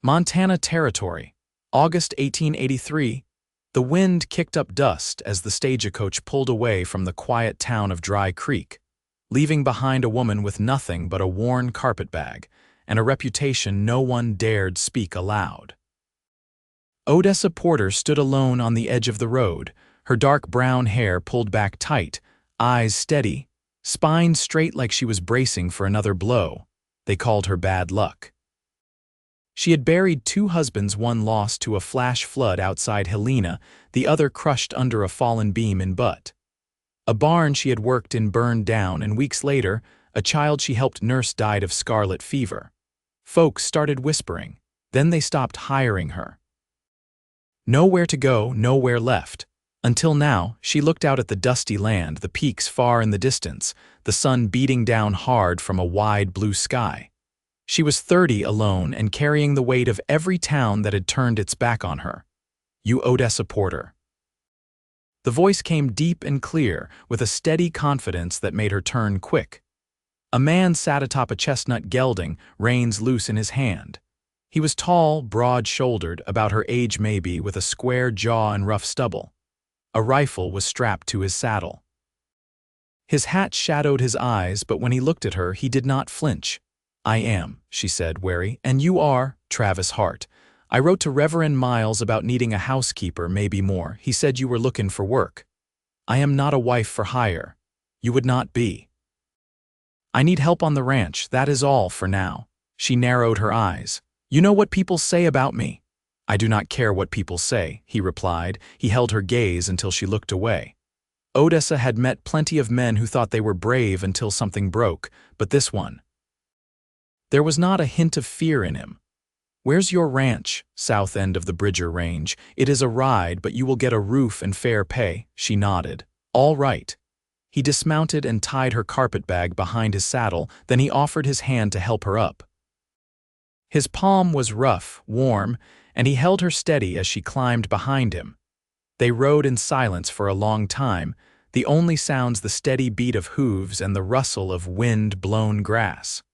Montana Territory, August 1883. The wind kicked up dust as the stagecoach pulled away from the quiet town of Dry Creek, leaving behind a woman with nothing but a worn carpetbag and a reputation no one dared speak aloud. Odessa Porter stood alone on the edge of the road, her dark brown hair pulled back tight, eyes steady, spine straight like she was bracing for another blow. They called her bad luck. She had buried 2 husbands, one lost to a flash flood outside Helena, the other crushed under a fallen beam in Butte. A barn she had worked in burned down, and weeks later, a child she helped nurse died of scarlet fever. Folks started whispering. Then they stopped hiring her. Nowhere to go, nowhere left. Until now, she looked out at the dusty land, the peaks far in the distance, the sun beating down hard from a wide blue sky. She was 30 alone and carrying the weight of every town that had turned its back on her. You Odessa Porter. The voice came deep and clear, with a steady confidence that made her turn quick. A man sat atop a chestnut gelding, reins loose in his hand. He was tall, broad-shouldered, about her age maybe, with a square jaw and rough stubble. A rifle was strapped to his saddle. His hat shadowed his eyes, but when he looked at her, he did not flinch. "I am," she said, wary. "And you are?" "Travis Hart. I wrote to Reverend Miles about needing a housekeeper, maybe more. He said you were looking for work." "I am not a wife for hire." "You would not be." "I need help on the ranch, that is all for now." She narrowed her eyes. "You know what people say about me." "I do not care what people say," he replied. He held her gaze until she looked away. Odessa had met plenty of men who thought they were brave until something broke, but this one. There was not a hint of fear in him. "Where's your ranch?" "South end of the Bridger Range. It is a ride, but you will get a roof and fair pay." She nodded. "All right." He dismounted and tied her carpetbag behind his saddle, then he offered his hand to help her up. His palm was rough, warm, and he held her steady as she climbed behind him. They rode in silence for a long time, the only sounds the steady beat of hooves and the rustle of wind-blown grass.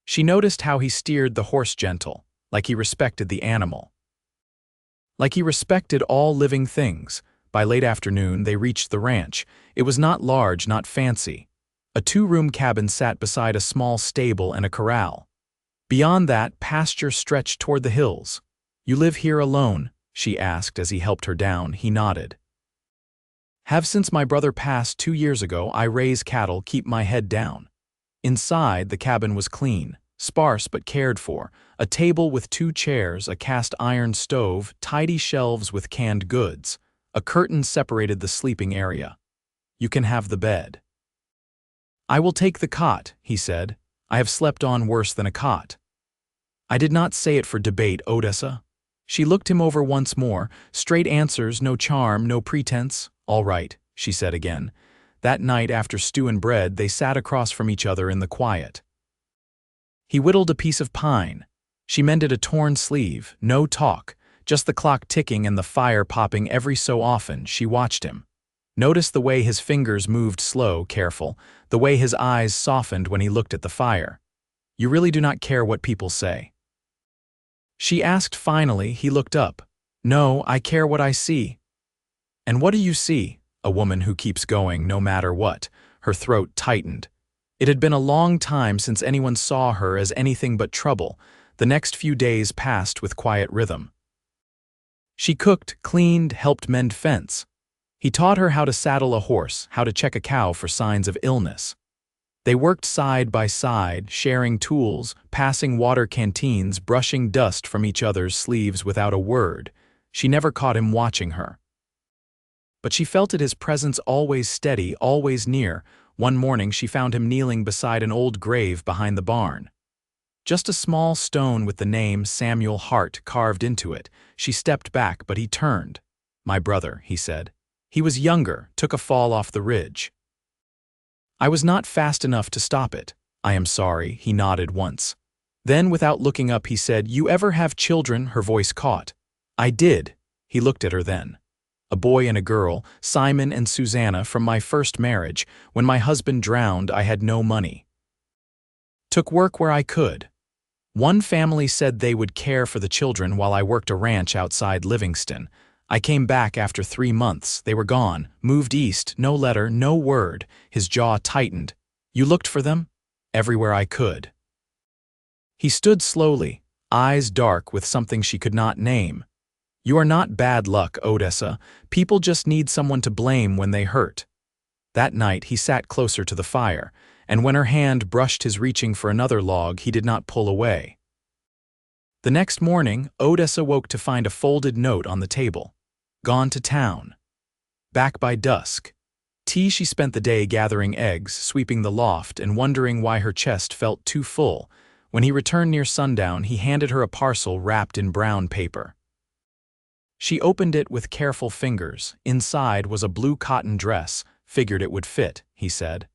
She noticed how he steered the horse gentle, like he respected the animal. Like he respected all living things. By late afternoon, they reached the ranch. It was not large, not fancy. A 2-room cabin sat beside a small stable and a corral. Beyond that, pasture stretched toward the hills. "You live here alone?" she asked as he helped her down. He nodded. "Have since my brother passed 2 years ago. I raise cattle, keep my head down." Inside, the cabin was clean, sparse but cared for. A table with 2 chairs, a cast-iron stove, tidy shelves with canned goods. A curtain separated the sleeping area. "You can have the bed." "I will take the cot," he said. "I have slept on worse than a cot." "I did not say it for debate, Odessa." She looked him over once more. Straight answers, no charm, no pretense. "All right," she said again. That night, after stew and bread, they sat across from each other in the quiet. He whittled a piece of pine. She mended a torn sleeve. No talk, just the clock ticking and the fire popping every so often. She watched him. Noticed the way his fingers moved slow, careful, the way his eyes softened when he looked at the fire. "You really do not care what people say?" She asked finally. He looked up. "No, I care what I see." "And what do you see?" "A woman who keeps going, no matter what." Her throat tightened. It had been a long time since anyone saw her as anything but trouble. The next few days passed with quiet rhythm. She cooked, cleaned, helped mend fence. He taught her how to saddle a horse, how to check a cow for signs of illness. They worked side by side, sharing tools, passing water canteens, brushing dust from each other's sleeves without a word. She never caught him watching her. But she felt it, his presence always steady, always near. One morning she found him kneeling beside an old grave behind the barn. Just a small stone with the name Samuel Hart carved into it. She stepped back, but he turned. "My brother," he said. "He was younger, took a fall off the ridge. I was not fast enough to stop it." "I am sorry," he nodded once. Then, without looking up, he said, "You ever have children?" Her voice caught. "I did." He looked at her then. "A boy and a girl, Simon and Susanna, from my first marriage. When my husband drowned, I had no money. Took work where I could. One family said they would care for the children while I worked a ranch outside Livingston. I came back after 3 months. They were gone, moved east, no letter, no word. His jaw tightened. You looked for them? Everywhere I could. He stood slowly, eyes dark with something she could not name. You are not bad luck, Odessa. People just need someone to blame when they hurt. That night he sat closer to the fire, and when her hand brushed his reaching for another log, he did not pull away. The next morning, Odessa woke to find a folded note on the table. Gone to town. Back by dusk. She spent the day gathering eggs, sweeping the loft, and wondering why her chest felt too full. When he returned near sundown, he handed her a parcel wrapped in brown paper. She opened it with careful fingers. Inside was a blue cotton dress. Figured it would fit, he said.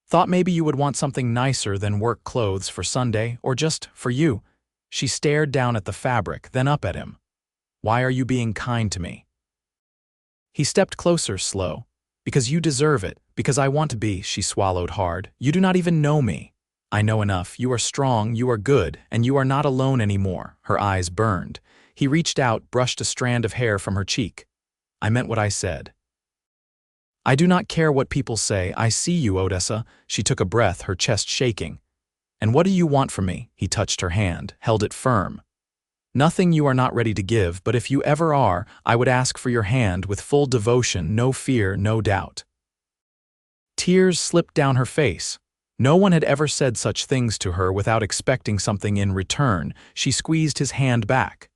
Thought maybe you would want something nicer than work clothes for Sunday, or just for you. She stared down at the fabric, then up at him. Why are you being kind to me? He stepped closer, slow. Because you deserve it, because I want to be, she swallowed hard. You do not even know me. I know enough. You are strong, you are good, and you are not alone anymore. Her eyes burned. He reached out, brushed a strand of hair from her cheek. I meant what I said. I do not care what people say. I see you, Odessa. She took a breath, her chest shaking. And what do you want from me? He touched her hand, held it firm. Nothing you are not ready to give, but if you ever are, I would ask for your hand with full devotion, no fear, no doubt. Tears slipped down her face. No one had ever said such things to her without expecting something in return. She squeezed his hand back.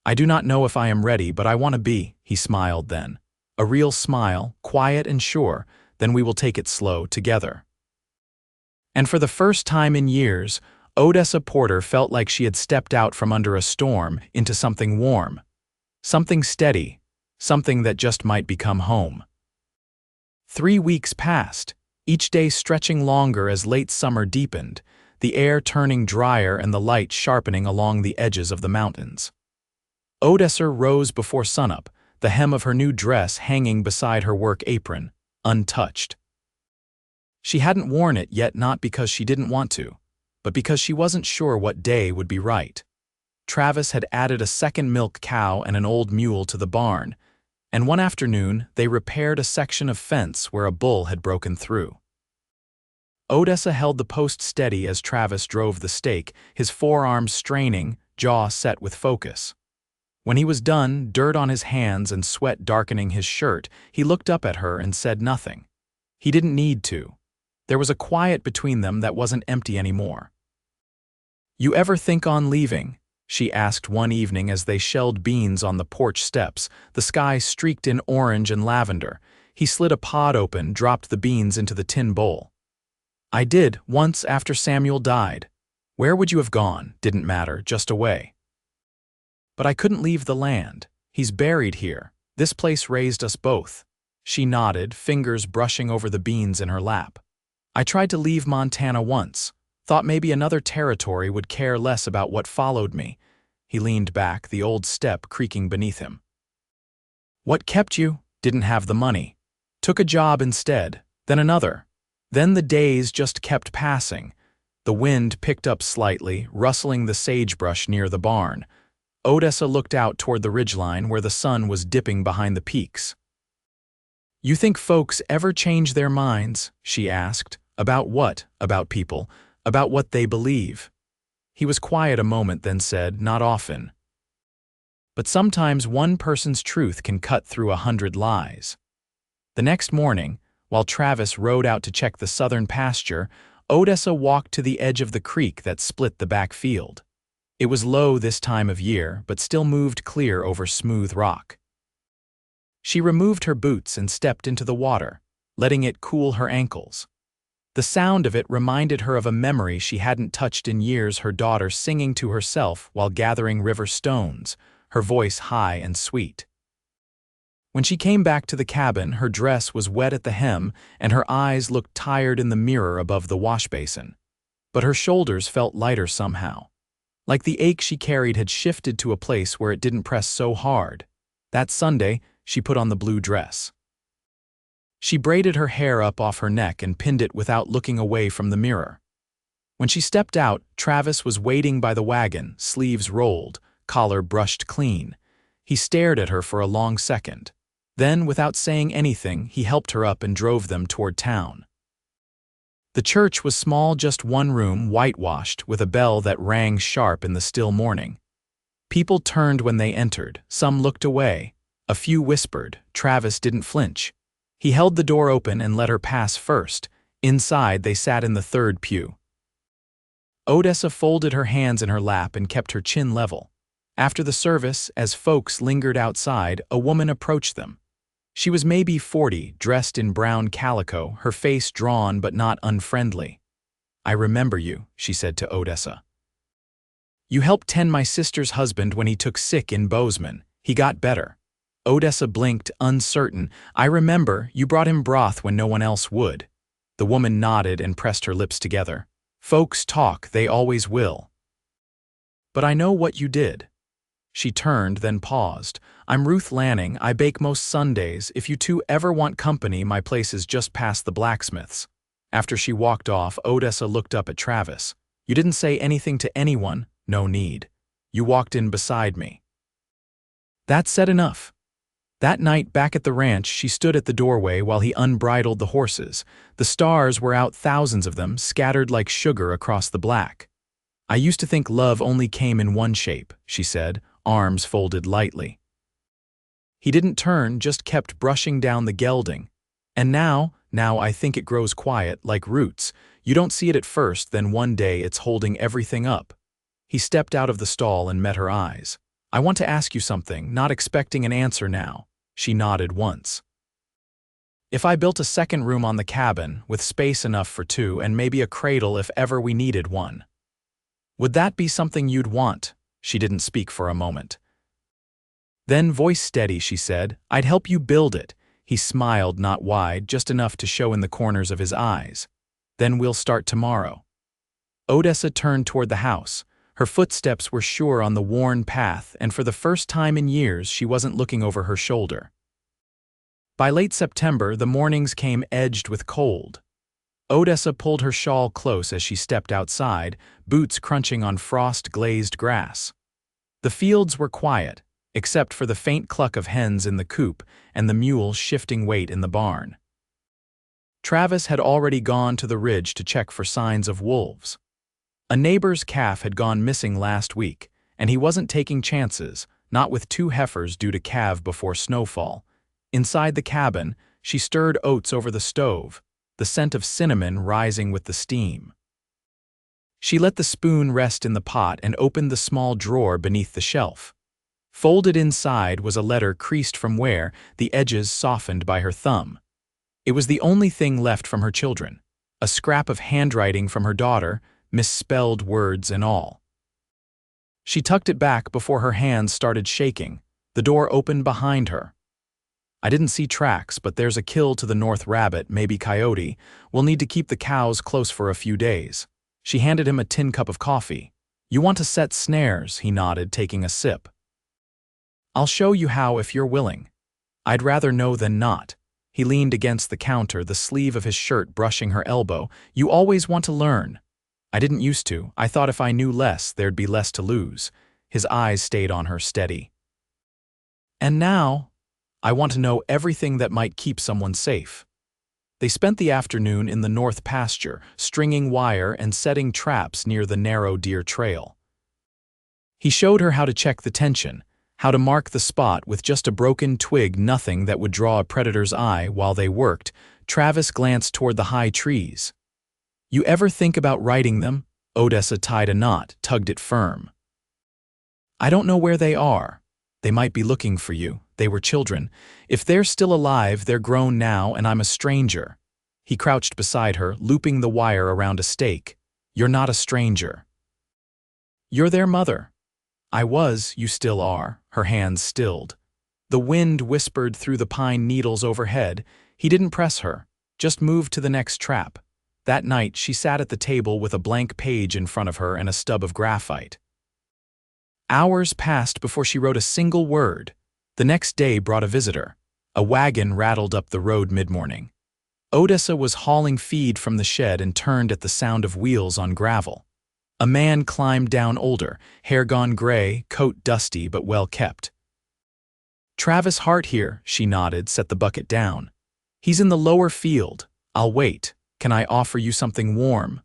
I do not know if I am ready, but I want to be, he smiled then. A real smile, quiet and sure, then we will take it slow, together. And for the first time in years, Odessa Porter felt like she had stepped out from under a storm into something warm. Something steady, something that just might become home. 3 weeks passed, each day stretching longer as late summer deepened, the air turning drier and the light sharpening along the edges of the mountains. Odessa rose before sunup, the hem of her new dress hanging beside her work apron, untouched. She hadn't worn it yet, not because she didn't want to, but because she wasn't sure what day would be right. Travis had added a second milk cow and an old mule to the barn, and one afternoon they repaired a section of fence where a bull had broken through. Odessa held the post steady as Travis drove the stake, his forearms straining, jaw set with focus. When he was done, dirt on his hands and sweat darkening his shirt, he looked up at her and said nothing. He didn't need to. There was a quiet between them that wasn't empty anymore. You ever think on leaving? She asked one evening as they shelled beans on the porch steps, the sky streaked in orange and lavender. He slid a pod open, dropped the beans into the tin bowl. I did, once after Samuel died. Where would you have gone? Didn't matter, just away. But I couldn't leave the land. He's buried here. This place raised us both. She nodded, fingers brushing over the beans in her lap. I tried to leave Montana once. Thought maybe another territory would care less about what followed me. He leaned back, the old step creaking beneath him. What kept you? Didn't have the money. Took a job instead, then another. Then the days just kept passing. The wind picked up slightly, rustling the sagebrush near the barn. Odessa looked out toward the ridgeline where the sun was dipping behind the peaks. You think folks ever change their minds? She asked. About what? About people. About what they believe. He was quiet a moment, then said, not often. But sometimes one person's truth can cut through 100 lies. The next morning, while Travis rode out to check the southern pasture, Odessa walked to the edge of the creek that split the back field. It was low this time of year, but still moved clear over smooth rock. She removed her boots and stepped into the water, letting it cool her ankles. The sound of it reminded her of a memory she hadn't touched in years, her daughter singing to herself while gathering river stones, her voice high and sweet. When she came back to the cabin, her dress was wet at the hem and her eyes looked tired in the mirror above the wash basin. But her shoulders felt lighter somehow. Like the ache she carried had shifted to a place where it didn't press so hard. That Sunday, she put on the blue dress. She braided her hair up off her neck and pinned it without looking away from the mirror. When she stepped out, Travis was waiting by the wagon, sleeves rolled, collar brushed clean. He stared at her for a long second. Then, without saying anything, he helped her up and drove them toward town. The church was small, just one room, whitewashed, with a bell that rang sharp in the still morning. People turned when they entered, some looked away. A few whispered. Travis didn't flinch. He held the door open and let her pass first. Inside, they sat in the third pew. Odessa folded her hands in her lap and kept her chin level. After the service, as folks lingered outside, a woman approached them. She was maybe 40, dressed in brown calico, her face drawn but not unfriendly. "I remember you," she said to Odessa. "You helped tend my sister's husband when he took sick in Bozeman. He got better." Odessa blinked, uncertain. "I remember, you brought him broth when no one else would." The woman nodded and pressed her lips together. "Folks talk, they always will. But I know what you did." She turned, then paused. "I'm Ruth Lanning. I bake most Sundays. If you two ever want company, my place is just past the blacksmith's." After she walked off, Odessa looked up at Travis. "You didn't say anything to anyone?" "No need. You walked in beside me." That said enough. That night back at the ranch, she stood at the doorway while he unbridled the horses. The stars were out, thousands of them, scattered like sugar across the black. "I used to think love only came in one shape," she said, arms folded lightly. He didn't turn, just kept brushing down the gelding. "And now I think it grows quiet, like roots. You don't see it at first, then one day it's holding everything up." He stepped out of the stall and met her eyes. "I want to ask you something, not expecting an answer now." She nodded once. "If I built a second room on the cabin, with space enough for two and maybe a cradle if ever we needed one, would that be something you'd want?" She didn't speak for a moment. Then, voice steady, she said, "I'd help you build it." He smiled, not wide, just enough to show in the corners of his eyes. "Then we'll start tomorrow." Odessa turned toward the house. Her footsteps were sure on the worn path, and for the first time in years she wasn't looking over her shoulder. By late September, the mornings came edged with cold. Odessa pulled her shawl close as she stepped outside, boots crunching on frost-glazed grass. The fields were quiet, except for the faint cluck of hens in the coop and the mule's shifting weight in the barn. Travis had already gone to the ridge to check for signs of wolves. A neighbor's calf had gone missing last week, and he wasn't taking chances, not with two heifers due to calve before snowfall. Inside the cabin, she stirred oats over the stove, the scent of cinnamon rising with the steam. She let the spoon rest in the pot and opened the small drawer beneath the shelf. Folded inside was a letter creased from wear, the edges softened by her thumb. It was the only thing left from her children, a scrap of handwriting from her daughter, misspelled words and all. She tucked it back before her hands started shaking. The door opened behind her. "I didn't see tracks, but there's a kill to the north, rabbit, maybe coyote. We'll need to keep the cows close for a few days." She handed him a tin cup of coffee. "You want to set snares," he nodded, taking a sip. "I'll show you how if you're willing." "I'd rather know than not." He leaned against the counter, the sleeve of his shirt brushing her elbow. "You always want to learn." "I didn't used to. I thought if I knew less, there'd be less to lose." His eyes stayed on her steady. "And now, I want to know everything that might keep someone safe." They spent the afternoon in the north pasture, stringing wire and setting traps near the narrow deer trail. He showed her how to check the tension, how to mark the spot with just a broken twig, nothing that would draw a predator's eye while they worked. Travis glanced toward the high trees. "You ever think about writing them?" Odessa tied a knot, tugged it firm. "I don't know where they are. They might be looking for you. They were children. If they're still alive, they're grown now, and I'm a stranger." He crouched beside her, looping the wire around a stake. "You're not a stranger. You're their mother." "I was, you still are." Her hands stilled. The wind whispered through the pine needles overhead. He didn't press her, just moved to the next trap. That night, she sat at the table with a blank page in front of her and a stub of graphite. Hours passed before she wrote a single word. The next day brought a visitor. A wagon rattled up the road mid-morning. Odessa was hauling feed from the shed and turned at the sound of wheels on gravel. A man climbed down older, hair gone gray, coat dusty but well kept. "Travis Hart here," she nodded, set the bucket down. "He's in the lower field. I'll wait. Can I offer you something warm?"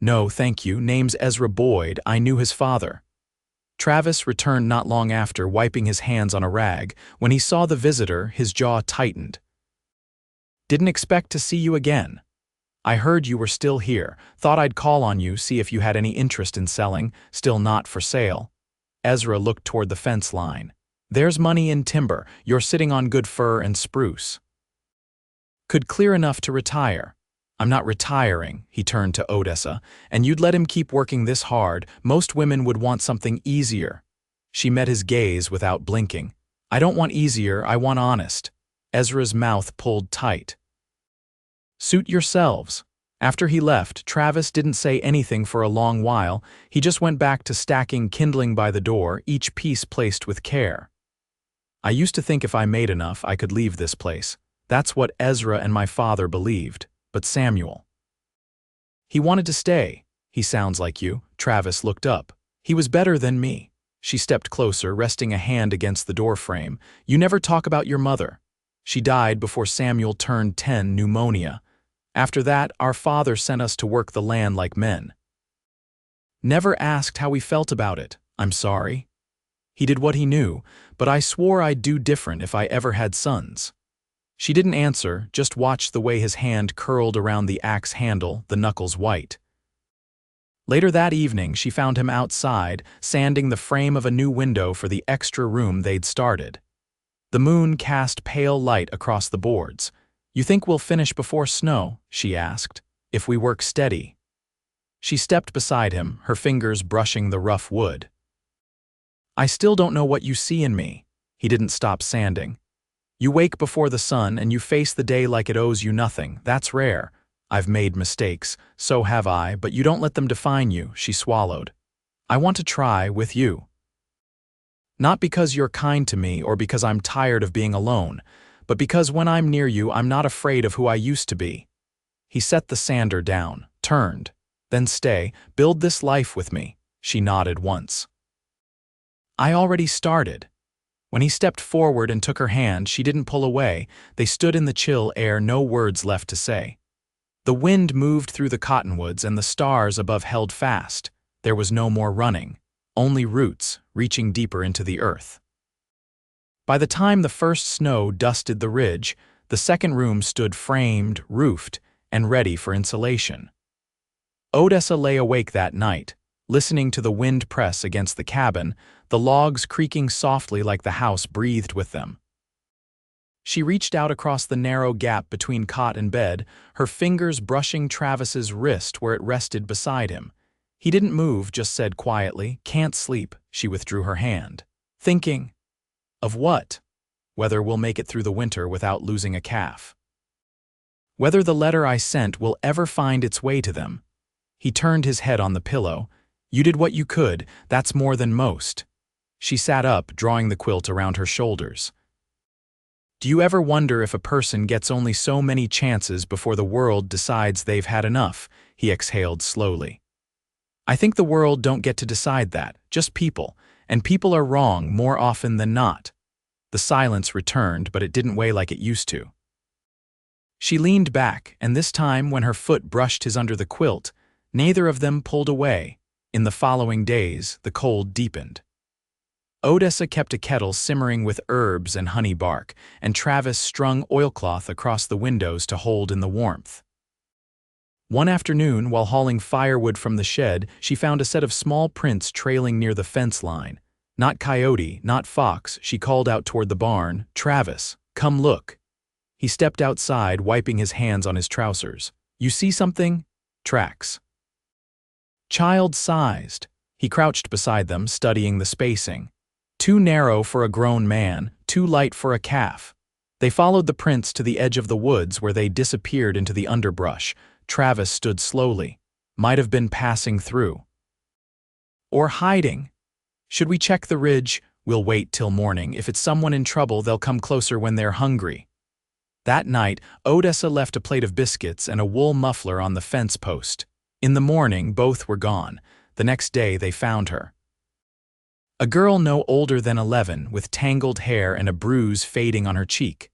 "No, thank you. Name's Ezra Boyd. I knew his father." Travis returned not long after, wiping his hands on a rag. When he saw the visitor, his jaw tightened. "Didn't expect to see you again. I heard you were still here. Thought I'd call on you, see if you had any interest in selling. Still not for sale." Ezra looked toward the fence line. "There's money in timber. You're sitting on good fir and spruce. Could clear enough to retire." "I'm not retiring," he turned to Odessa, "and you'd let him keep working this hard. Most women would want something easier." She met his gaze without blinking. "I don't want easier, I want honest." Ezra's mouth pulled tight. "Suit yourselves." After he left, Travis didn't say anything for a long while. He just went back to stacking kindling by the door, each piece placed with care. "I used to think if I made enough, I could leave this place. That's what Ezra and my father believed. But Samuel, he wanted to stay." "He sounds like you." Travis looked up. "He was better than me." She stepped closer, resting a hand against the doorframe. "You never talk about your mother. She died before Samuel turned 10, pneumonia. After that, our father sent us to work the land like men. Never asked how we felt about it." "I'm sorry." "He did what he knew, but I swore I'd do different if I ever had sons." She didn't answer, just watched the way his hand curled around the axe handle, the knuckles white. Later that evening, she found him outside, sanding the frame of a new window for the extra room they'd started. The moon cast pale light across the boards. "You think we'll finish before snow?" she asked. "If we work steady." She stepped beside him, her fingers brushing the rough wood. "I still don't know what you see in me." He didn't stop sanding. "You wake before the sun and you face the day like it owes you nothing. That's rare. I've made mistakes, so have I, but you don't let them define you," she swallowed. "I want to try with you. Not because you're kind to me or because I'm tired of being alone, but because when I'm near you, I'm not afraid of who I used to be." He set the sander down, turned. "Then stay, build this life with me." She nodded once. "I already started." When he stepped forward and took her hand, she didn't pull away. They stood in the chill air, no words left to say. The wind moved through the cottonwoods and the stars above held fast. There was no more running, only roots reaching deeper into the earth. By the time the first snow dusted the ridge, the second room stood framed, roofed, and ready for insulation. Odessa lay awake that night, listening to the wind press against the cabin, the logs creaking softly like the house breathed with them. She reached out across the narrow gap between cot and bed, her fingers brushing Travis's wrist where it rested beside him. He didn't move, just said quietly, "Can't sleep." She withdrew her hand. "Thinking." "Of what?" "Whether we'll make it through the winter without losing a calf. Whether the letter I sent will ever find its way to them." He turned his head on the pillow. "You did what you could. That's more than most." She sat up, drawing the quilt around her shoulders. "Do you ever wonder if a person gets only so many chances before the world decides they've had enough?" He exhaled slowly. "I think the world don't get to decide that, just people, and people are wrong more often than not." The silence returned, but it didn't weigh like it used to. She leaned back, and this time when her foot brushed his under the quilt, neither of them pulled away. In the following days, the cold deepened. Odessa kept a kettle simmering with herbs and honey bark, and Travis strung oilcloth across the windows to hold in the warmth. One afternoon, while hauling firewood from the shed, she found a set of small prints trailing near the fence line. Not coyote, not fox, she called out toward the barn, "Travis, come look." He stepped outside, wiping his hands on his trousers. "You see something?" "Tracks." Child-sized. He crouched beside them, studying the spacing. Too narrow for a grown man, too light for a calf. They followed the prints to the edge of the woods where they disappeared into the underbrush. Travis stood slowly. Might have been passing through. Or hiding. "Should we check the ridge?" "We'll wait till morning. If it's someone in trouble, they'll come closer when they're hungry." That night, Odessa left a plate of biscuits and a wool muffler on the fence post. In the morning, both were gone. The next day, they found her. A girl no older than 11, with tangled hair and a bruise fading on her cheek.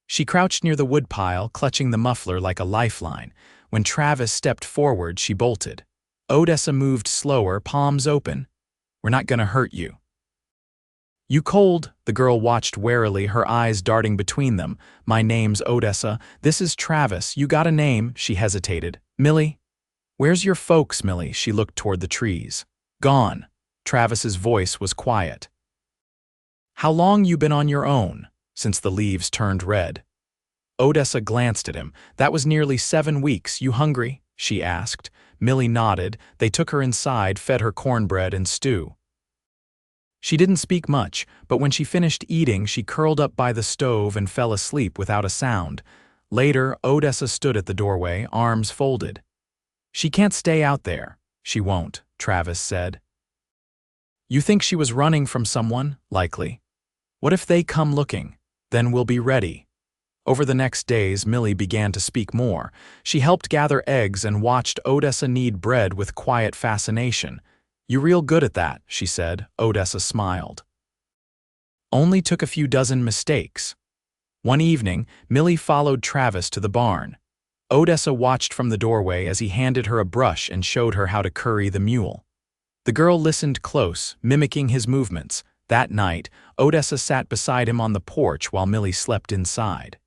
She crouched near the woodpile, clutching the muffler like a lifeline. When Travis stepped forward, she bolted. Odessa moved slower, palms open. "We're not gonna hurt you." "You cold?" The girl watched warily, her eyes darting between them. "My name's Odessa. This is Travis. You got a name?" She hesitated. "Millie?" "Where's your folks, Millie?" She looked toward the trees. "Gone." Travis's voice was quiet. "How long you been on your own?" "Since the leaves turned red." Odessa glanced at him. "That was nearly 7 weeks. You hungry?" she asked. Millie nodded. They took her inside, fed her cornbread and stew. She didn't speak much, but when she finished eating, she curled up by the stove and fell asleep without a sound. Later, Odessa stood at the doorway, arms folded. "She can't stay out there." "She won't," Travis said. "You think she was running from someone?" "Likely." "What if they come looking? Then we'll be ready." Over the next days, Millie began to speak more. She helped gather eggs and watched Odessa knead bread with quiet fascination. "You real good at that," she said. Odessa smiled. "Only took a few dozen mistakes." One evening, Millie followed Travis to the barn. Odessa watched from the doorway as he handed her a brush and showed her how to curry the mule. The girl listened close, mimicking his movements. That night, Odessa sat beside him on the porch while Millie slept inside.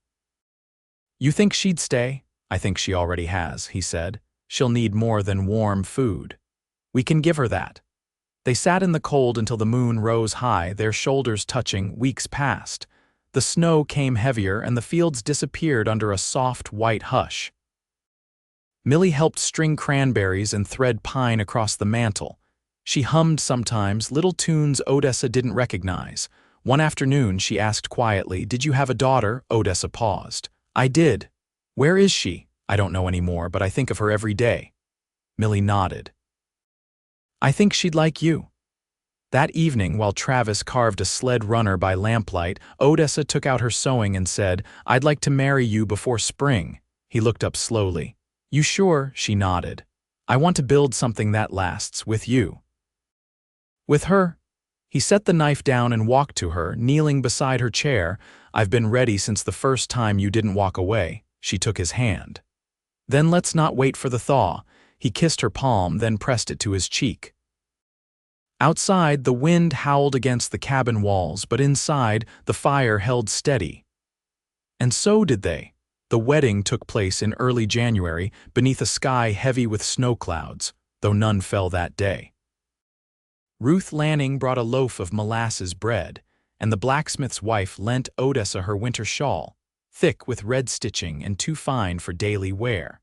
"You think she'd stay?" "I think she already has," he said. "She'll need more than warm food. We can give her that." They sat in the cold until the moon rose high, their shoulders touching. Weeks passed. The snow came heavier and the fields disappeared under a soft, white hush. Millie helped string cranberries and thread pine across the mantle. She hummed sometimes, little tunes Odessa didn't recognize. One afternoon, she asked quietly, "Did you have a daughter?" Odessa paused. "I did." "Where is she?" "I don't know anymore, but I think of her every day." Millie nodded. "I think she'd like you." That evening, while Travis carved a sled runner by lamplight, Odessa took out her sewing and said, "I'd like to marry you before spring." He looked up slowly. "You sure?" She nodded. "I want to build something that lasts, with you." "With her?" He set the knife down and walked to her, kneeling beside her chair. "I've been ready since the first time you didn't walk away." She took his hand. "Then let's not wait for the thaw." He kissed her palm, then pressed it to his cheek. Outside, the wind howled against the cabin walls, but inside, the fire held steady. And so did they. The wedding took place in early January, beneath a sky heavy with snow clouds, though none fell that day. Ruth Lanning brought a loaf of molasses bread, and the blacksmith's wife lent Odessa her winter shawl, thick with red stitching and too fine for daily wear.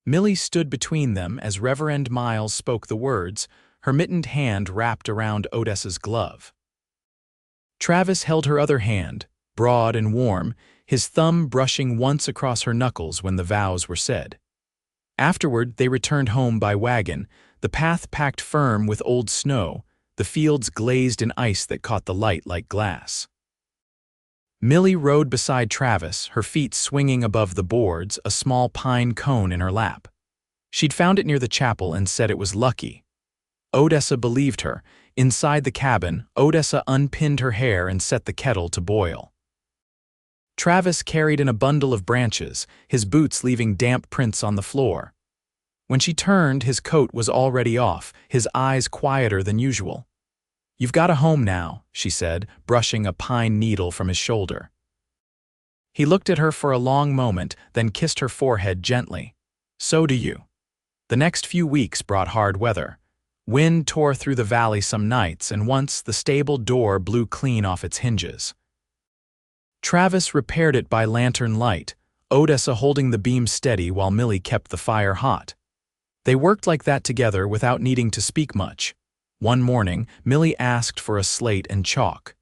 Millie stood between them as Reverend Miles spoke the words, her mittened hand wrapped around Odessa's glove. Travis held her other hand, broad and warm, his thumb brushing once across her knuckles when the vows were said. Afterward, they returned home by wagon, the path packed firm with old snow, the fields glazed in ice that caught the light like glass. Millie rode beside Travis, her feet swinging above the boards, a small pine cone in her lap. She'd found it near the chapel and said it was lucky. Odessa believed her. Inside the cabin, Odessa unpinned her hair and set the kettle to boil. Travis carried in a bundle of branches, his boots leaving damp prints on the floor. When she turned, his coat was already off, his eyes quieter than usual. "You've got a home now," she said, brushing a pine needle from his shoulder. He looked at her for a long moment, then kissed her forehead gently. "So do you." The next few weeks brought hard weather. Wind tore through the valley some nights, and once the stable door blew clean off its hinges. Travis repaired it by lantern light, Odessa holding the beam steady while Millie kept the fire hot. They worked like that together without needing to speak much. One morning, Millie asked for a slate and chalk.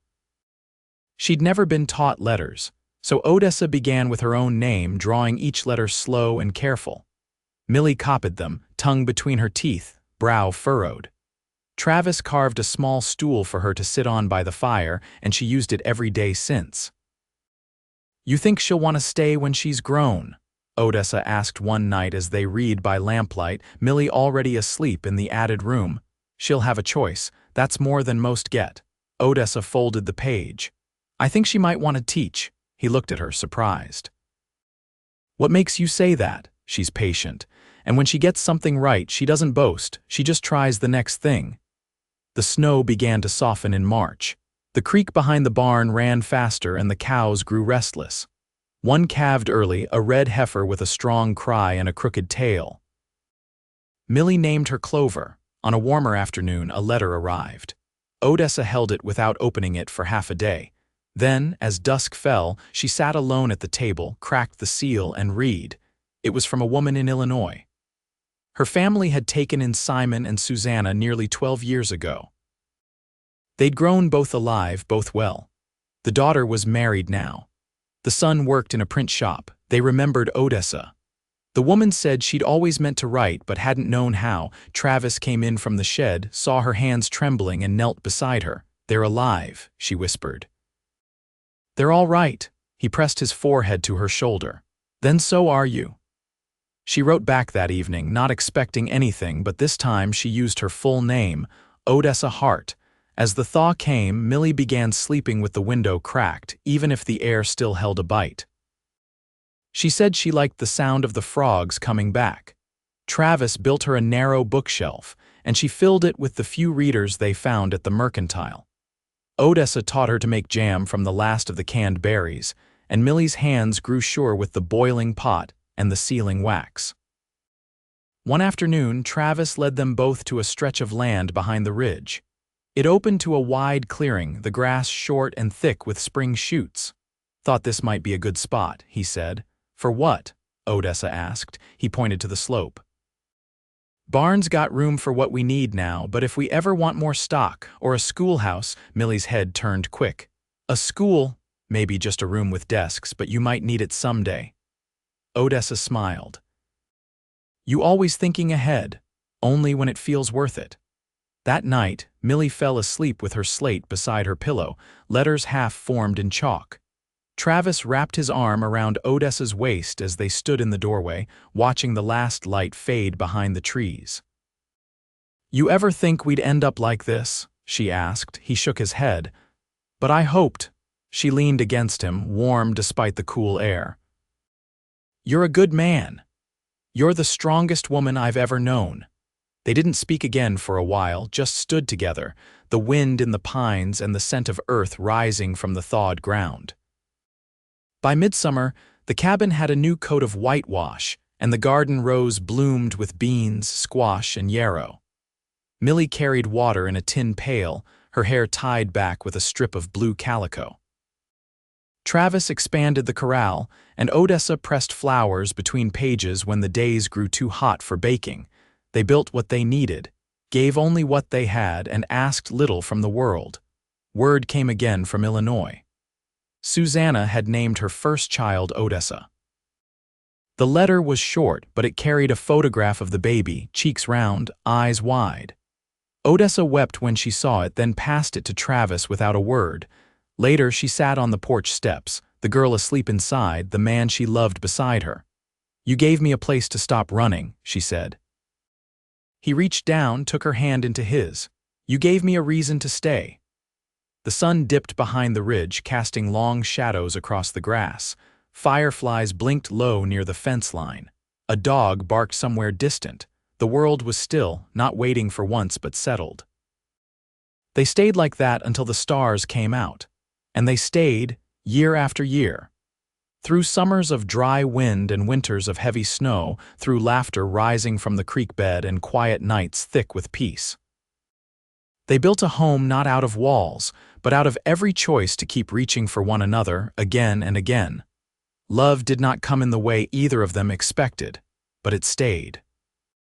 She'd never been taught letters, so Odessa began with her own name, drawing each letter slow and careful. Millie copied them, tongue between her teeth, brow furrowed. Travis carved a small stool for her to sit on by the fire, and she used it every day since. You think she'll want to stay when she's grown? Odessa asked one night as they read by lamplight, Millie already asleep in the added room. She'll have a choice. That's more than most get. Odessa folded the page. I think she might want to teach. He looked at her, surprised. What makes you say that? She's patient. And when she gets something right, she doesn't boast. She just tries the next thing. The snow began to soften in March. The creek behind the barn ran faster and the cows grew restless. One calved early, a red heifer with a strong cry and a crooked tail. Millie named her Clover. On a warmer afternoon, a letter arrived. Odessa held it without opening it for half a day. Then, as dusk fell, she sat alone at the table, cracked the seal, and read. It was from a woman in Illinois. Her family had taken in Simon and Susanna nearly 12 years ago. They'd grown both alive, both well. The daughter was married now. The son worked in a print shop. They remembered Odessa. The woman said she'd always meant to write but hadn't known how. Travis came in from the shed, saw her hands trembling, and knelt beside her. They're alive, she whispered. They're all right. He pressed his forehead to her shoulder. Then so are you. She wrote back that evening, not expecting anything, but this time she used her full name, Odessa Hart. As the thaw came, Millie began sleeping with the window cracked, even if the air still held a bite. She said she liked the sound of the frogs coming back. Travis built her a narrow bookshelf, and she filled it with the few readers they found at the mercantile. Odessa taught her to make jam from the last of the canned berries, and Millie's hands grew sure with the boiling pot and the sealing wax. One afternoon, Travis led them both to a stretch of land behind the ridge. It opened to a wide clearing, the grass short and thick with spring shoots. Thought this might be a good spot, he said. For what? Odessa asked. He pointed to the slope. Barn's got room for what we need now, but if we ever want more stock, or a schoolhouse, Millie's head turned quick. A school, maybe just a room with desks, but you might need it someday. Odessa smiled. You always thinking ahead, only when it feels worth it. That night, Millie fell asleep with her slate beside her pillow, letters half formed in chalk. Travis wrapped his arm around Odessa's waist as they stood in the doorway, watching the last light fade behind the trees. You ever think we'd end up like this? She asked. He shook his head. But I hoped. She leaned against him, warm despite the cool air. You're a good man. You're the strongest woman I've ever known. They didn't speak again for a while, just stood together, the wind in the pines and the scent of earth rising from the thawed ground. By midsummer, the cabin had a new coat of whitewash, and the garden rows bloomed with beans, squash, and yarrow. Millie carried water in a tin pail, her hair tied back with a strip of blue calico. Travis expanded the corral, and Odessa pressed flowers between pages when the days grew too hot for baking. They built what they needed, gave only what they had, and asked little from the world. Word came again from Illinois. Susanna had named her first child Odessa. The letter was short, but it carried a photograph of the baby, cheeks round, eyes wide. Odessa wept when she saw it, then passed it to Travis without a word. Later, she sat on the porch steps, the girl asleep inside, the man she loved beside her. You gave me a place to stop running, she said. He reached down, took her hand into his. You gave me a reason to stay. The sun dipped behind the ridge, casting long shadows across the grass. Fireflies blinked low near the fence line. A dog barked somewhere distant. The world was still, not waiting for once but settled. They stayed like that until the stars came out. And they stayed, year after year. Through summers of dry wind and winters of heavy snow, through laughter rising from the creek bed and quiet nights thick with peace. They built a home not out of walls, but out of every choice to keep reaching for one another again and again. Love did not come in the way either of them expected, but it stayed.